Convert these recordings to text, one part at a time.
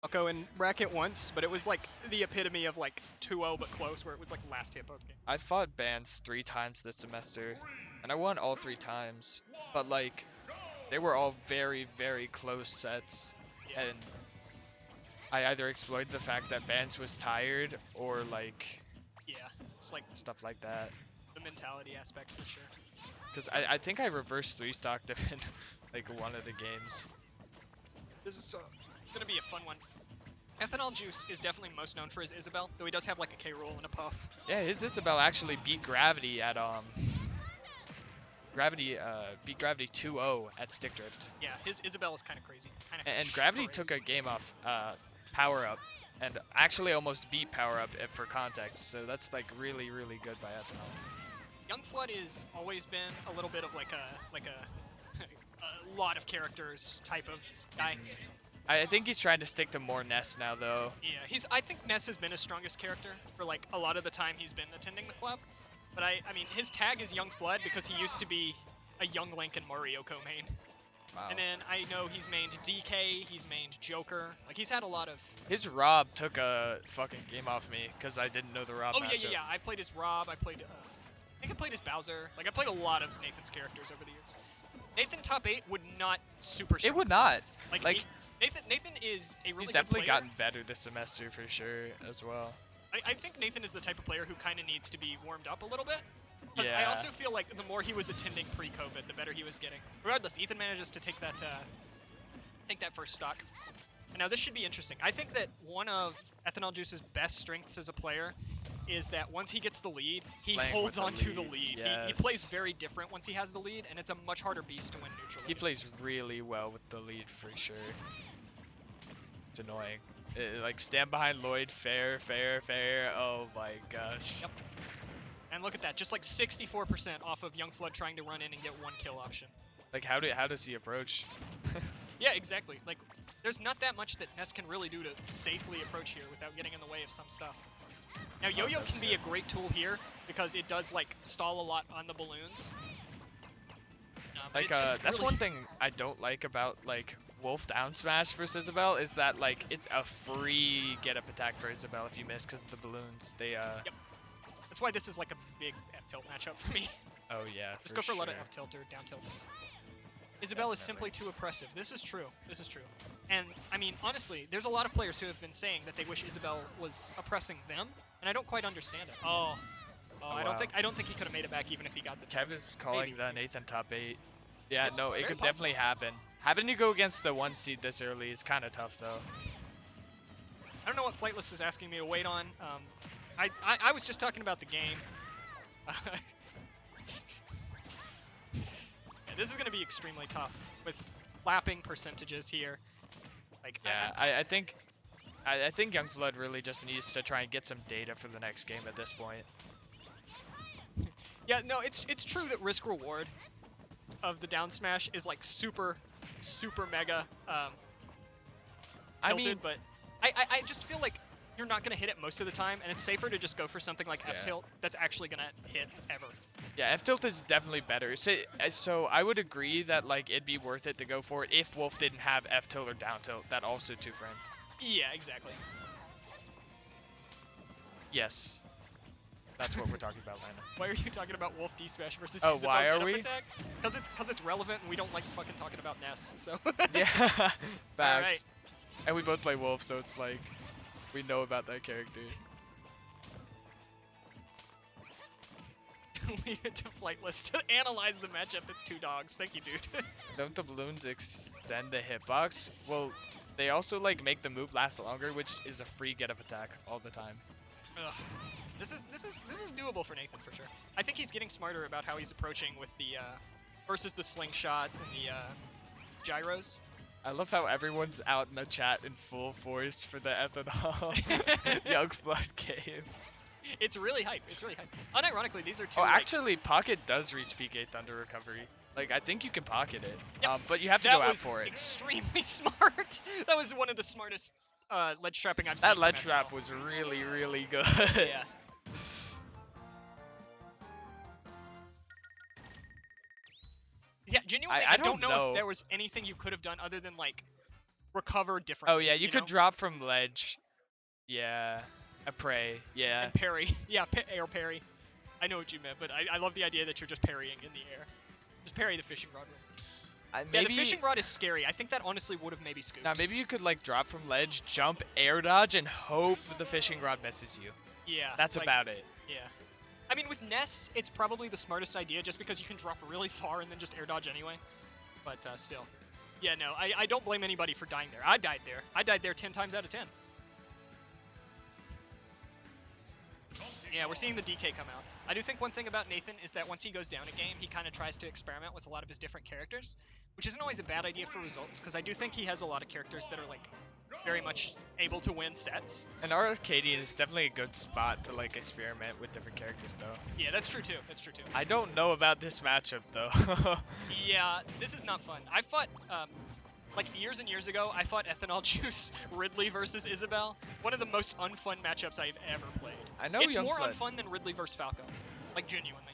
I'll go in bracket once, but it was like the epitome of like 2-0 but close, where it was like last hit both games. I fought bans 3 times this semester, and I won all 3 times. But like, they were all very, very close sets, Yeah. and I either exploited the fact that bans was tired or like Yeah, it's like stuff like that. the mentality aspect for sure. Because I think I reverse 3-stocked him in like one of the games. This is gonna be a fun one. Ethanol Juice is definitely most known for his Isabelle, though he does have like a K roll and a puff. Yeah, his Isabelle actually beat Gravity at beat Gravity 2-0 at Stick Drift. Yeah, his Isabelle is kind of crazy. And Gravity took a game off Power Up, and actually almost beat Power Up for context. So that's like really, really good by Ethanol. YoungFLUDD has always been a little bit of like a a lot of characters type of guy. I think he's trying to stick to more Ness now, though. Yeah, I think Ness has been his strongest character for like a lot of the time he's been attending the club. But I mean, his tag is YoungFLUDD because he used to be a Young Link and Marioko main. Wow. And then I know he's mained DK, he's mained Joker. Like he's had a lot of. His Rob took a fucking game off me because I didn't know the Rob. Oh matchup. yeah. I played his Rob. I think I played his Bowser. Like I played a lot of Nathan's characters over the years. Nathan top 8 would not super. It would not. Like Nathan is a really he's good definitely player. gotten better this semester for sure as well. I think Nathan is the type of player who kind of needs to be warmed up a little bit. Because Yeah. I also feel like the more he was attending pre-COVID, the better he was getting. Regardless, Ethan manages to take that first stock. And now this should be interesting. I think that one of Ethanol Juice's best strengths as a player is that once he gets the lead, he Playing holds with on the to the lead, lead. yes. He plays very different once he has the lead, and it's a much harder beast to win neutral. He plays really well with the lead for sure. It's annoying. Like stand behind Lloyd, fair. Oh my gosh. Yep. And look at that, just like 64% off of YoungFLUDD trying to run in and get one kill option. Like how does he approach? Yeah, exactly. Like, there's not that much that Ness can really do to safely approach here without getting in the way of some stuff. Now, Yo-Yo can be a great tool here because it does, like, stall a lot on the balloons. Like, that's really... one thing I don't like about, like, Wolf down smash versus Isabelle is that, like, it's a free get-up attack for Isabelle if you miss because of the balloons. They, Yep. That's why this is, like, a big F-tilt matchup for me. Oh, yeah, Just go for a lot of F-tilt or down tilts. Isabelle is simply too oppressive. This is true. This is true. And, I mean, honestly, there's a lot of players who have been saying that they wish Isabelle was oppressing them, and I don't quite understand it. Oh, I don't think he could have made it back even if he got the Kev is calling the Nathan top 8. Yeah, it's no, it could possible. definitely happen. Having to go against the 1 seed this early is kind of tough, though. I don't know what Flightless is asking me to wait on. I was just talking about the game. This is going to be extremely tough with lapping percentages here. Like, yeah, I think YoungFLUDD really just needs to try and get some data for the next game at this point. Yeah, no, it's true that risk reward of the down smash is like super mega tilted, but I just feel like you're not going to hit it most of the time, and it's safer to just go for something like F-tilt that's actually going to hit ever. Yeah, F-tilt is definitely better. So I would agree that like it'd be worth it to go for it if Wolf didn't have F-tilt or down tilt. That also 2-frame. Yeah, exactly. Yes. That's what we're talking about, Lana. Why are you talking about Wolf D-Smash versus Oh, Isabelle why are get-up we? attack? Because it's relevant and we don't like fucking talking about Ness, so. Yeah, facts. Right. And we both play Wolf, so it's like we know about that character. Leave it to Flightless to analyze the matchup. It's 2 dogs. Thank you, dude. Don't the balloons extend the hitbox? Well, they also like make the move last longer, which is a free get-up attack all the time. Ugh. This is doable for Nathan for sure. I think he's getting smarter about how he's approaching with the versus the slingshot and the gyros. I love how everyone's out in the chat in full force for the Ethanol YoungFLUDD game. It's really hype. It's really hype. Unironically, these are two. Oh, actually, Pocket does reach PK Thunder Recovery. Like, I think you can pocket it. Yep. But you have to go out for it. That was extremely smart. That was one of the smartest ledge trapping I've seen. That ledge trap was really, really good. Yeah. Yeah, genuinely, I don't know if there was anything you could have done other than, like, recover differently. Oh yeah, you could know? drop from ledge. Yeah, a prey. Yeah. And parry. Yeah, air parry. I know what you meant, but I love the idea that you're just parrying in the air. Just parry the fishing rod. Maybe, yeah, the fishing rod is scary. I think that honestly would have maybe scooped. Now maybe you could like drop from ledge, jump, air dodge, and hope the fishing rod misses you. Yeah. That's like, about it. Yeah. I mean, with Ness, it's probably the smartest idea just because you can drop really far and then just air dodge anyway. But still. Yeah, no, I don't blame anybody for dying there. I died there. I died there 10 times out of 10. Yeah, we're seeing the DK come out. I do think one thing about Nathan is that once he goes down a game, he kind of tries to experiment with a lot of his different characters, which isn't always a bad idea for results, because I do think he has a lot of characters that are, like, very much able to win sets. And our Arcadian is definitely a good spot to, like, experiment with different characters, though. Yeah, that's true, too. That's true, too. I don't know about this matchup, though. Yeah, this is not fun. I fought, like, years and years ago, I fought Ethanol Juice Ridley versus Isabelle. One of the most unfun matchups I've ever played. I know it's more YoungFLUDD. unfun than Ridley versus Falco. Like, genuinely.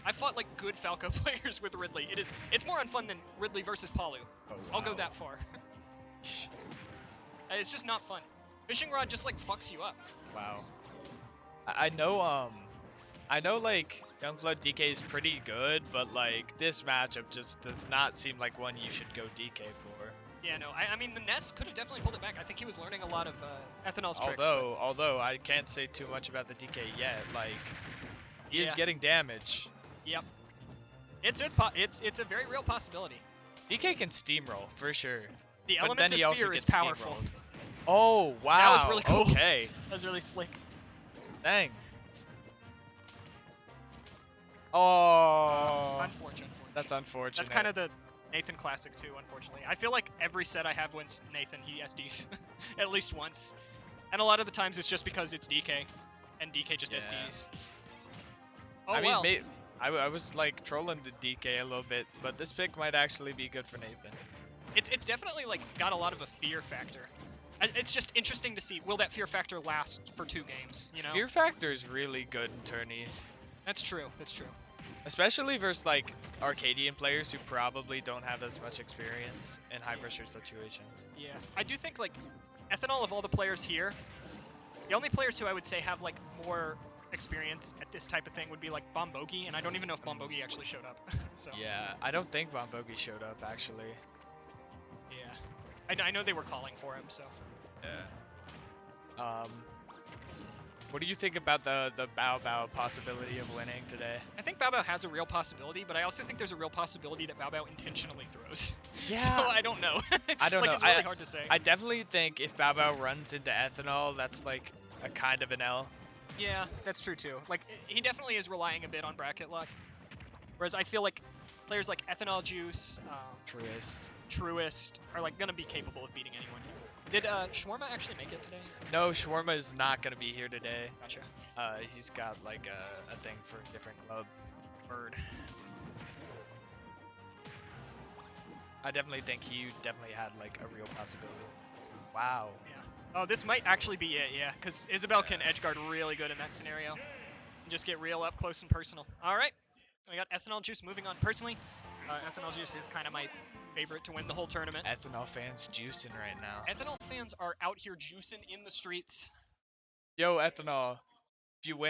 I fought, like, good Falco players with Ridley. It's more unfun than Ridley versus Palu. Oh, wow. I'll go that far. It's just not fun. Fishing rod just, like, fucks you up. Wow. I know, like, YoungFLUDD DK is pretty good, but, like, this matchup just does not seem like one you should go DK for. Yeah, no, I mean, the Ness could have definitely pulled it back. I think he was learning a lot of Ethanol's tricks. Although I can't say too much about the DK yet. Like, he is getting damage. Yep. It's a very real possibility. DK can steamroll for sure. The but element then he of also fear is gets powerful. steamrolled. Oh wow! That was really cool. Okay. That was really slick. Dang. Oh. Unfortunate. That's unfortunate. That's kind of the Nathan classic too, unfortunately. I feel like every set I have when Nathan, he SDs. At least once. And a lot of the times it's just because it's DK. And DK just SDs. Oh, I mean, well. I was like trolling the DK a little bit, but this pick might actually be good for Nathan. It's definitely like got a lot of a fear factor. It's just interesting to see, will that fear factor last for 2 games, you know? Fear factor is really good in tourney. That's true, that's true. Especially versus like Arcadian players who probably don't have as much experience in high pressure situations. Yeah, I do think like Ethanol of all the players here, the only players who I would say have like more experience at this type of thing would be like Bombogi, and I don't even know if Bombogi actually showed up. So yeah, I don't think Bombogi showed up actually. Yeah, I know they were calling for him, so. Yeah. What do you think about the Bao Bao possibility of winning today? I think Bao Bao has a real possibility, but I also think there's a real possibility that Bao Bao intentionally throws. Yeah. So I don't know. I don't know. It's really hard to say. I definitely think if Bao Bao runs into Ethanol, that's like a kind of an L. Yeah, that's true too. Like, he definitely is relying a bit on bracket luck. Whereas I feel like players like Ethanol Juice, Truist are like gonna be capable of beating anyone. Did Shawarma actually make it today? No, Shawarma is not gonna be here today. Gotcha. He's got like a thing for a different club. Bird. I definitely think he definitely had like a real possibility. Wow. Yeah. Oh, this might actually be it, yeah, because Isabelle can edgeguard really good in that scenario. And just get real up close and personal. All right. We got Ethanol Juice moving on. Personally, Ethanol Juice is kind of my favorite to win the whole tournament. Ethanol fans juicing right now. Ethanol fans are out here juicing in the streets. Yo, Ethanol, if you win